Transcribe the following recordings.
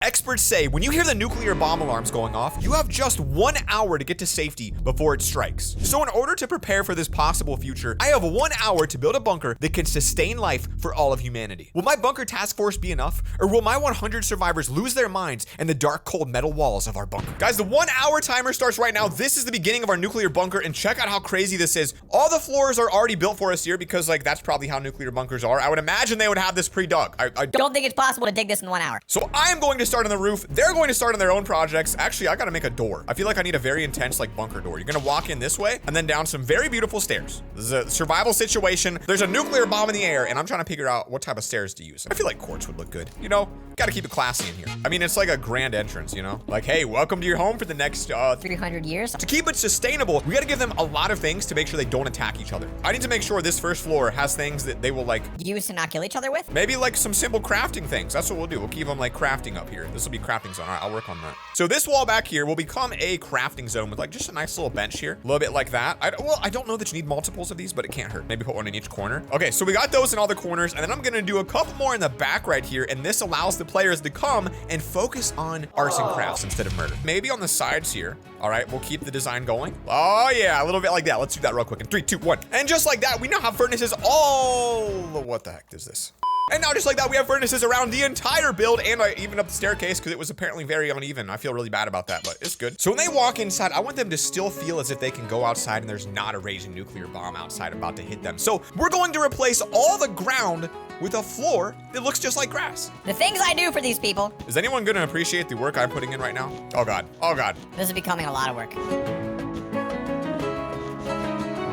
Experts say when you hear the nuclear bomb alarms going off, you have just 1 hour to get to safety before it strikes. So in order to prepare for this possible future, I have 1 hour to build a bunker that can sustain life for all of humanity. Will my bunker task force be enough? Or will my 100 survivors lose their minds in the dark, cold metal walls of our bunker? Guys, the 1 hour timer starts right now. This is the beginning of our nuclear bunker, and check out how crazy this is. All the floors are already built for us here because like that's probably how nuclear bunkers are. I would imagine they would have this pre-dug. I don't think it's possible to dig this in 1 hour. So I am going to start on the roof. They're going to start on their own projects. Actually, I gotta make a door. I feel like I need a very intense like bunker door. You're gonna walk in this way and then down some very beautiful stairs. This is a survival situation. There's a nuclear bomb in the air and I'm trying to figure out what type of stairs to use. I feel like quartz would look good. You know, gotta keep it classy in here. I mean, it's like a grand entrance, you know? Like, hey, welcome to your home for the next 300 years. To keep it sustainable, we gotta give them a lot of things to make sure they don't attack each other. I need to make sure this first floor has things that they will like use to not kill each other with. Maybe like some simple crafting things. That's what we'll do. We'll keep them like crafting up here. This will be crafting zone. All right, I'll work on that. So this wall back here will become a crafting zone with like just a nice little bench here. A little bit like that. I don't know that you need multiples of these, but it can't hurt. Maybe put one in each corner. Okay, so we got those in all the corners, and then I'm gonna do a couple more in the back right here, and this allows the players to come and focus on arts and crafts instead of murder. Maybe on the sides here. All right, we'll keep the design going. Oh yeah, a little bit like that. Let's do that real quick in 3, 2, 1. And just like that, we now have furnaces all, what the heck is this? And now just like that, we have furnaces around the entire build, and I even up the staircase because it was apparently very uneven. I feel really bad about that, but it's good. So when they walk inside, I want them to still feel as if they can go outside and there's not a raging nuclear bomb outside about to hit them. So we're going to replace all the ground with a floor that looks just like grass. The things I do for these people. Is anyone gonna appreciate the work I'm putting in right now? Oh God, oh God. This is becoming a lot of work.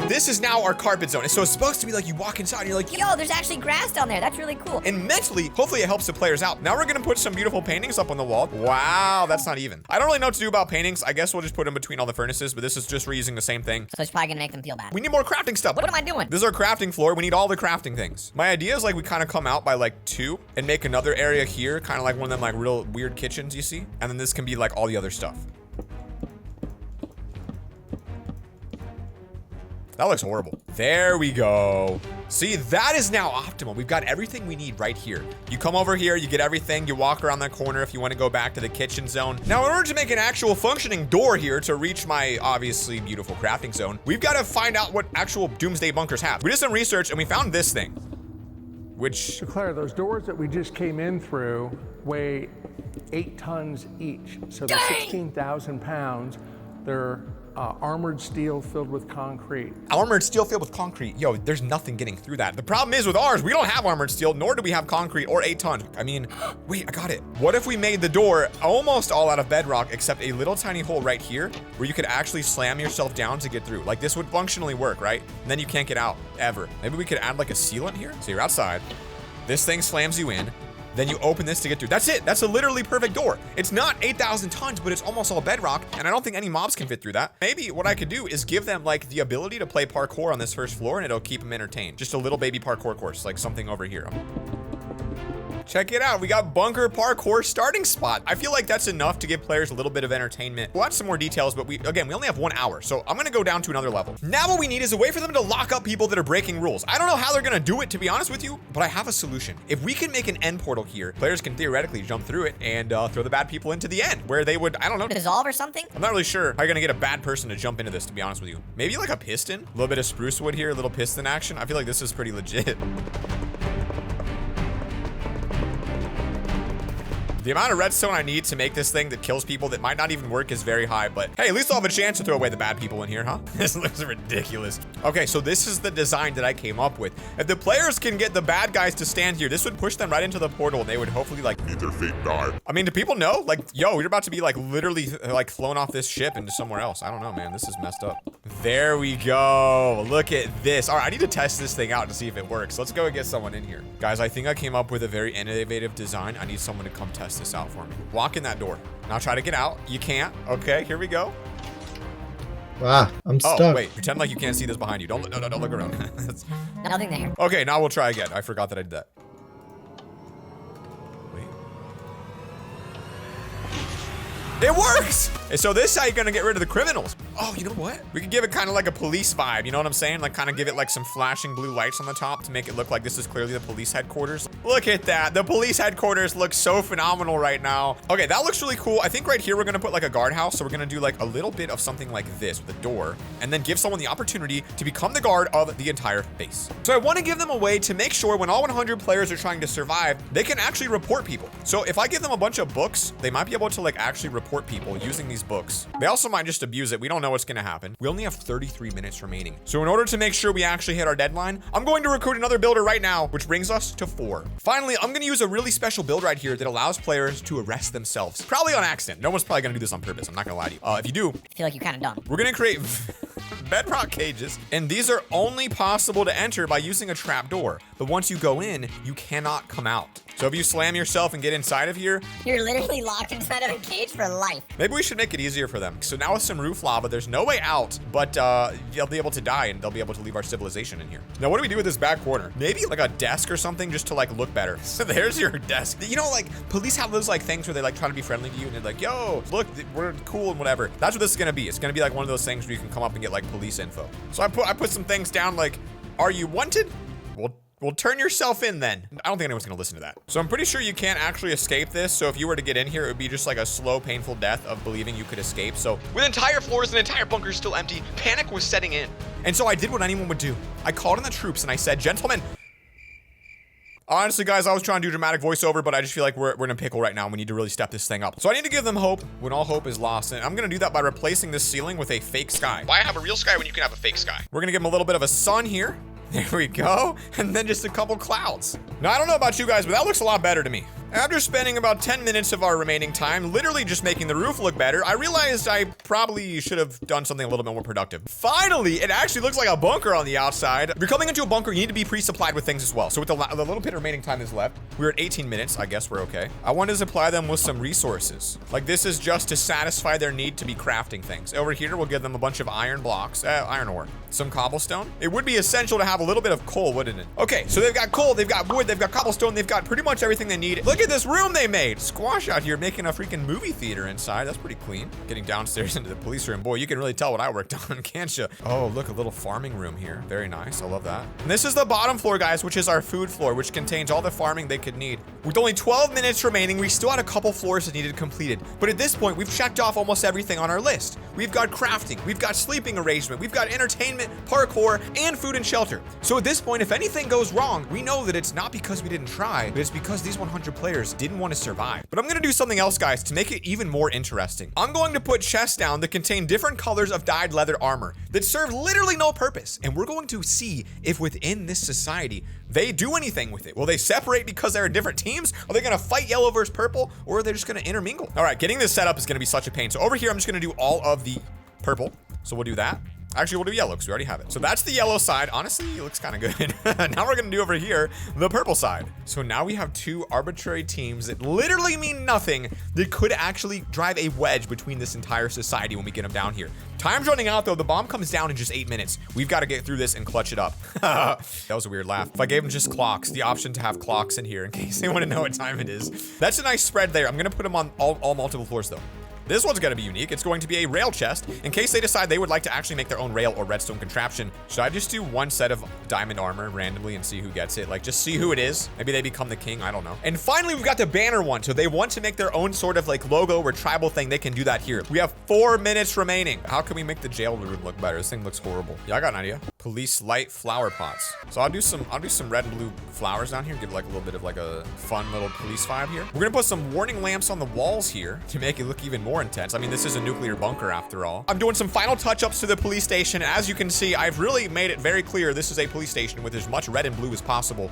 This is now our carpet zone. So it's supposed to be like you walk inside and you're like, yo, there's actually grass down there. That's really cool. And mentally, hopefully it helps the players out. Now we're gonna put some beautiful paintings up on the wall. Wow, that's not even. I don't really know what to do about paintings. I guess we'll just put them between all the furnaces, but this is just reusing the same thing. So it's probably gonna make them feel bad. We need more crafting stuff. What am I doing? This is our crafting floor. We need all the crafting things. My idea is like we kind of come out by like 2 and make another area here, kind of like one of them like real weird kitchens you see. And then this can be like all the other stuff. That looks horrible. There we go. See, that is now optimal. We've got everything we need right here. You come over here, you get everything, you walk around that corner if you want to go back to the kitchen zone. Now, in order to make an actual functioning door here to reach my obviously beautiful crafting zone, we've got to find out what actual doomsday bunkers have. We did some research and we found this thing, which... So Claire, those doors that we just came in through weigh 8 tons each. So they're 16,000 pounds. They're armored steel filled with concrete. Armored steel filled with concrete. Yo, there's nothing getting through that. The problem is with ours, we don't have armored steel, nor do we have concrete or 8 tons. I mean, wait, I got it. What if we made the door almost all out of bedrock, except a little tiny hole right here where you could actually slam yourself down to get through? Like this would functionally work, right? And then you can't get out ever. Maybe we could add like a sealant here. So you're outside. This thing slams you in. Then you open this to get through. That's it. That's a literally perfect door. It's not 8,000 tons, but it's almost all bedrock, and I don't think any mobs can fit through that. Maybe what I could do is give them like the ability to play parkour on this first floor, and it'll keep them entertained. Just a little baby parkour course, like something over here. Check it out. We got bunker parkour starting spot. I feel like that's enough to give players a little bit of entertainment. We'll add some more details, but we only have 1 hour. So I'm gonna go down to another level. Now what we need is a way for them to lock up people that are breaking rules. I don't know how they're gonna do it, to be honest with you, but I have a solution. If we can make an end portal here, players can theoretically jump through it and throw the bad people into the end where they would, I don't know. Dissolve or something? I'm not really sure how you're gonna get a bad person to jump into this, to be honest with you. Maybe like a piston, a little bit of spruce wood here, a little piston action. I feel like this is pretty legit. The amount of redstone I need to make this thing that kills people that might not even work is very high, but hey, at least I'll have a chance to throw away the bad people in here, huh? This looks ridiculous. Okay, so this is the design that I came up with. If the players can get the bad guys to stand here, this would push them right into the portal and they would hopefully like meet their fate die. I mean, do people know? Like, yo, you're about to be like literally like flown off this ship into somewhere else. I don't know, man. This is messed up. There we go. Look at this. All right, I need to test this thing out to see if it works. Let's go and get someone in here. Guys, I think I came up with a very innovative design. I need someone to come test this out for me. Walk in that door. Now try to get out. You can't. Okay, here we go. Wow, I'm stuck. Oh, wait. Pretend like you can't see this behind you. Don't look around. Nothing there. Okay, now we'll try again. I forgot that I did that. Wait. It works! So this is how you're gonna get rid of the criminals. Oh, you know what? We could give it kind of like a police vibe. You know what I'm saying? Like kind of give it like some flashing blue lights on the top to make it look like this is clearly the police headquarters. Look at that. The police headquarters looks so phenomenal right now. Okay, that looks really cool. I think right here we're going to put like a guardhouse. So we're going to do like a little bit of something like this with a door and then give someone the opportunity to become the guard of the entire base. So I want to give them a way to make sure when all 100 players are trying to survive, they can actually report people. So if I give them a bunch of books, they might be able to like actually report people using these books. They also might just abuse it. We don't know what's going to happen. We only have 33 minutes remaining. So in order to make sure we actually hit our deadline, I'm going to recruit another builder right now, which brings us to 4. Finally, I'm going to use a really special build right here that allows players to arrest themselves. Probably on accident. No one's probably going to do this on purpose. I'm not going to lie to you. If you do, I feel like you're kind of dumb. we're going to create bedrock cages, and these are only possible to enter by using a trap door. But once you go in, you cannot come out. So if you slam yourself and get inside of here, You're literally locked inside of a cage for life. maybe we should make it easier for them. So now with some roof lava, there's no way out, but they'll be able to die and they'll be able to leave our civilization in here. Now, what do we do with this back corner? Maybe like a desk or something just to like look better. So there's your desk. You know, like police have those like things where they like try to be friendly to you and they're like, yo, look, we're cool and whatever. That's what this is gonna be. It's gonna be like one of those things where you can come up and get like police info. So I put some things down like, are you wanted? Well, turn yourself in then. I don't think anyone's gonna listen to that. So I'm pretty sure you can't actually escape this. So if you were to get in here, it would be just like a slow, painful death of believing you could escape. So with entire floors and entire bunkers still empty, panic was setting in. And so I did what anyone would do. I called in the troops and I said, gentlemen, honestly, guys, I was trying to do dramatic voiceover, but I just feel like we're in a pickle right now. We need to really step this thing up. So I need to give them hope when all hope is lost. And I'm going to do that by replacing this ceiling with a fake sky. Why have a real sky when you can have a fake sky? We're going to give them a little bit of a sun here. There we go. And then just a couple clouds. Now, I don't know about you guys, but that looks a lot better to me. After spending about 10 minutes of our remaining time literally just making the roof look better, I realized I probably should have done something a little bit more productive. Finally, it actually looks like a bunker on the outside. If you're coming into a bunker, you need to be pre-supplied with things as well. So with the little bit of remaining time that's left, we're at 18 minutes. I guess we're okay. I want to supply them with some resources. Like this is just to satisfy their need to be crafting things. Over here, we'll give them a bunch of iron blocks, iron ore, some cobblestone. It would be essential to have a little bit of coal, wouldn't it? Okay, so they've got coal, they've got wood, they've got cobblestone, they've got pretty much everything they need. Look at this room they made. Squash out here making a freaking movie theater inside. That's pretty clean. Getting downstairs into the police room. Boy, you can really tell what I worked on, can't you? Oh, look, a little farming room here. Very nice. I love that. And this is the bottom floor, guys, which is our food floor, which contains all the farming they could need. With only 12 minutes remaining, we still had a couple floors that needed completed. But at this point, we've checked off almost everything on our list. We've got crafting, we've got sleeping arrangement, we've got entertainment, parkour, and food and shelter. So at this point, if anything goes wrong, we know that it's not because we didn't try, but it's because these 100 players didn't want to survive. But I'm gonna do something else, guys, to make it even more interesting. I'm going to put chests down that contain different colors of dyed leather armor that serve literally no purpose. And we're going to see if within this society, they do anything with it. Will they separate because they're different teams? Are they gonna fight yellow versus purple? Or are they just gonna intermingle? All right, getting this set up is gonna be such a pain. So over here, I'm just gonna do all of the purple. So we'll do that. Actually, we'll do yellow because we already have it. So that's the yellow side. Honestly, it looks kind of good. Now we're gonna do over here the purple side. So now we have two arbitrary teams that literally mean nothing that could actually drive a wedge between this entire society when we get them down here. Time's running out though. The bomb comes down in just 8 minutes. We've got to get through this and clutch it up. That was a weird laugh. If I gave them just clocks, the option to have clocks in here in case they want to know what time it is. That's a nice spread there. I'm gonna put them on all multiple floors though. This one's gonna be unique. It's going to be a rail chest in case they decide they would like to actually make their own rail or redstone contraption. Should I just do one set of diamond armor randomly and see who gets it? Like just see who it is. Maybe they become the king, I don't know. And finally, we've got the banner one. So they want to make their own sort of like logo or tribal thing. They can do that here. We have 4 minutes remaining. How can we make the jail room look better? This thing looks horrible. Yeah, I got an idea. Police light flower pots. So I'll do some red and blue flowers down here. Give like a little bit of like a fun little police vibe here. We're gonna put some warning lamps on the walls here to make it look even more intense. I mean, this is a nuclear bunker after all. I'm doing some final touch-ups to the police station. As you can see, I've really made it very clear this is a police station with as much red and blue as possible.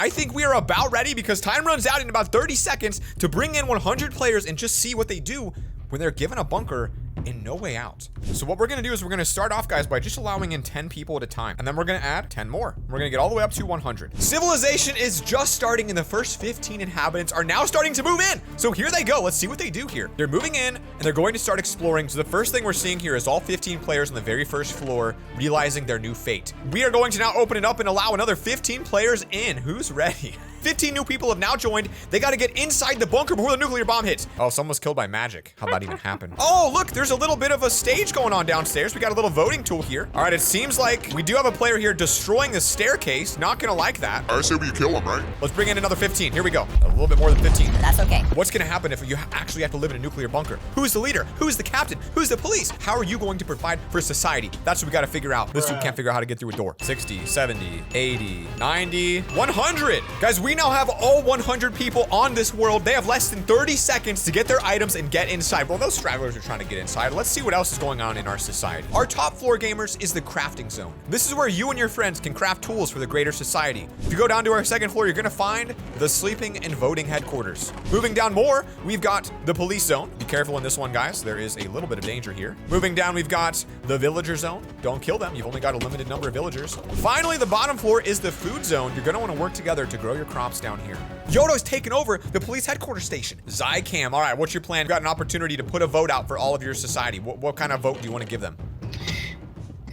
I think we are about ready because time runs out in about 30 seconds to bring in 100 players and just see what they do when they're given a bunker and no way out. So what we're gonna do is we're gonna start off, guys, by just allowing in 10 people at a time. And then we're gonna add 10 more. We're gonna get all the way up to 100. Civilization is just starting and the first 15 inhabitants are now starting to move in. So here they go. Let's see what they do here. They're moving in and they're going to start exploring. So the first thing we're seeing here is all 15 players on the very first floor realizing their new fate. We are going to now open it up and allow another 15 players in. Who's ready? 15 new people have now joined. They got to get inside the bunker before the nuclear bomb hits. Oh, someone was killed by magic. How'd that even happen? Oh, look, there's a little bit of a stage going on downstairs. We got a little voting tool here. All right, it seems like we do have a player here destroying the staircase. Not gonna like that. I assume you kill him, right? Let's bring in another 15. Here we go. A little bit more than 15. That's okay. What's gonna happen if you actually have to live in a nuclear bunker? Who's the leader? Who's the captain? Who's the police? How are you going to provide for society? That's what we gotta figure out. This dude can't figure out how to get through a door. 60, 70, 80, 90, 100. Guys, we now have all 100 people on this world. They have less than 30 seconds to get their items and get inside. Well, those stragglers are trying to get inside. Let's see what else is going on in our society. Our top floor gamers is the crafting zone. This is where you and your friends can craft tools for the greater society. If you go down to our second floor, you're gonna find the sleeping and voting headquarters. Moving down more, we've got the police zone. Be careful in this one, guys. There is a little bit of danger here. Moving down, we've got the villager zone. Don't kill them. You've only got a limited number of villagers. Finally, the bottom floor is the food zone. You're gonna wanna work together to grow your crops down here. Yodo's taken over the police headquarters station. Zycam, all right, what's your plan? You got an opportunity to put a vote out for all of your society. What kind of vote do you want to give them?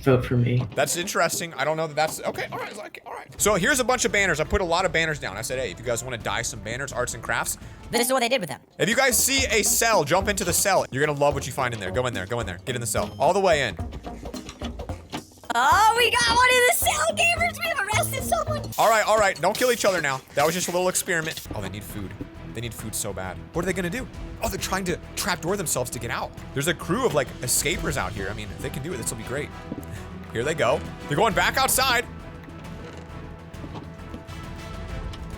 Vote for me. That's interesting. I don't know that that's okay. All right, all right. So here's a bunch of banners. I put a lot of banners down. I said, hey, if you guys want to dye some banners, arts and crafts. This is what they did with them. If you guys see a cell, jump into the cell. You're gonna love what you find in there. Go in there. Go in there. Get in the cell. All the way in. Oh, we got one of the cell gamers. We have arrested someone. All right. Don't kill each other now. That was just a little experiment. Oh, they need food. They need food so bad. What are they gonna do? Oh, they're trying to trapdoor themselves to get out. There's a crew of like escapers out here. I mean, if they can do it, this will be great. Here they go. They're going back outside.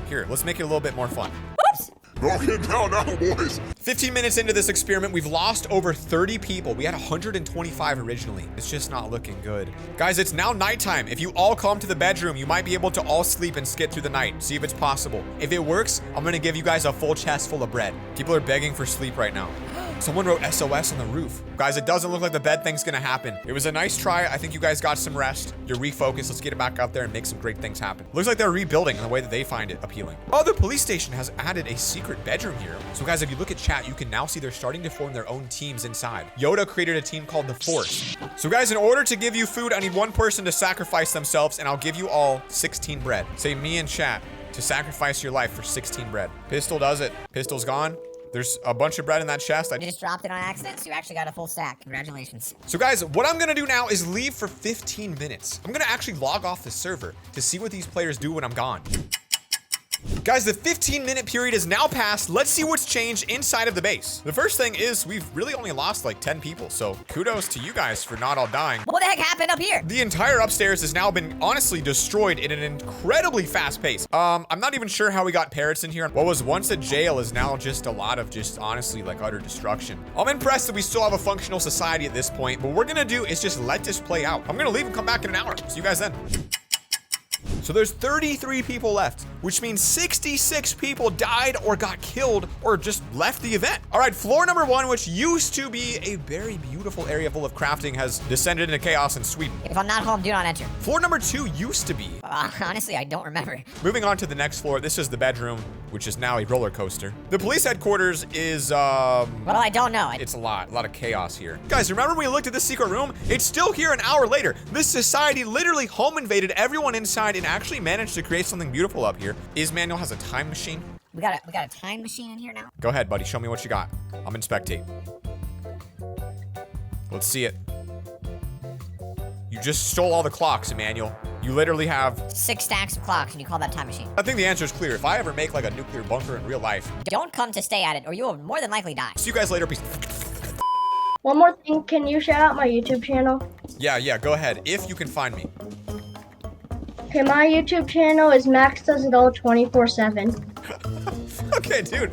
Here, let's make it a little bit more fun. Whoops. Knock it down now, boys. 15 minutes into this experiment, we've lost over 30 people. We had 125 originally. It's just not looking good. Guys, it's now nighttime. If you all come to the bedroom, you might be able to all sleep and skip through the night. See if it's possible. If it works, I'm gonna give you guys a full chest full of bread. People are begging for sleep right now. Someone wrote SOS on the roof. Guys, it doesn't look like the bed thing's gonna happen. It was a nice try. I think you guys got some rest. You're refocused. Let's get it back out there and make some great things happen. Looks like they're rebuilding in the way that they find it appealing. Oh, the police station has added a secret bedroom here. So guys, if you look at chat, you can now see they're starting to form their own teams inside. Yoda created a team called the Force. So guys, in order to give you food, I need one person to sacrifice themselves, and I'll give you all 16 bread. Say me in chat to sacrifice your life for 16 bread. Pistol does it. Pistol's gone. There's a bunch of bread in that chest. You just dropped it on accident, so you actually got a full stack. Congratulations. So guys, what I'm gonna do now is leave for 15 minutes. I'm gonna actually log off the server to see what these players do when I'm gone. Guys, the 15-minute period is now passed. Let's see what's changed inside of the base. The first thing is we've really only lost like 10 people, so kudos to you guys for not all dying. What the heck happened up here? The entire upstairs has now been honestly destroyed in an incredibly fast pace. I'm not even sure how we got parrots in here. What was once a jail is now just a lot of just honestly like utter destruction. I'm impressed that we still have a functional society at this point, but what we're gonna do is just let this play out. I'm gonna leave and come back in an hour. See you guys then. So there's 33 people left, which means 66 people died or got killed or just left the event. All right, floor number 1, which used to be a very beautiful area full of crafting, has descended into chaos in Sweden. If I'm not home, do not enter. Floor number 2 used to be. Honestly, I don't remember. Moving on to the next floor, this is the bedroom, which is now a roller coaster. The police headquarters is, Well, I don't know. It's a lot of chaos here. Guys, remember when we looked at this secret room? It's still here an hour later. This society literally home invaded everyone inside and actually managed to create something beautiful up here. Ismanuel has a time machine. We got a time machine in here now. Go ahead, buddy. Show me what you got. I'm in spectate. Let's see it. You just stole all the clocks, Emmanuel. You literally have 6 stacks of clocks, and you call that time machine. I think the answer is clear. If I ever make like a nuclear bunker in real life, Don't come to stay at it, or you will more than likely die. see you guys later. Peace. One more thing, can you shout out my YouTube channel? Yeah, go ahead. If you can find me. Okay, my YouTube channel is Max Does It All 24/7. Okay, dude.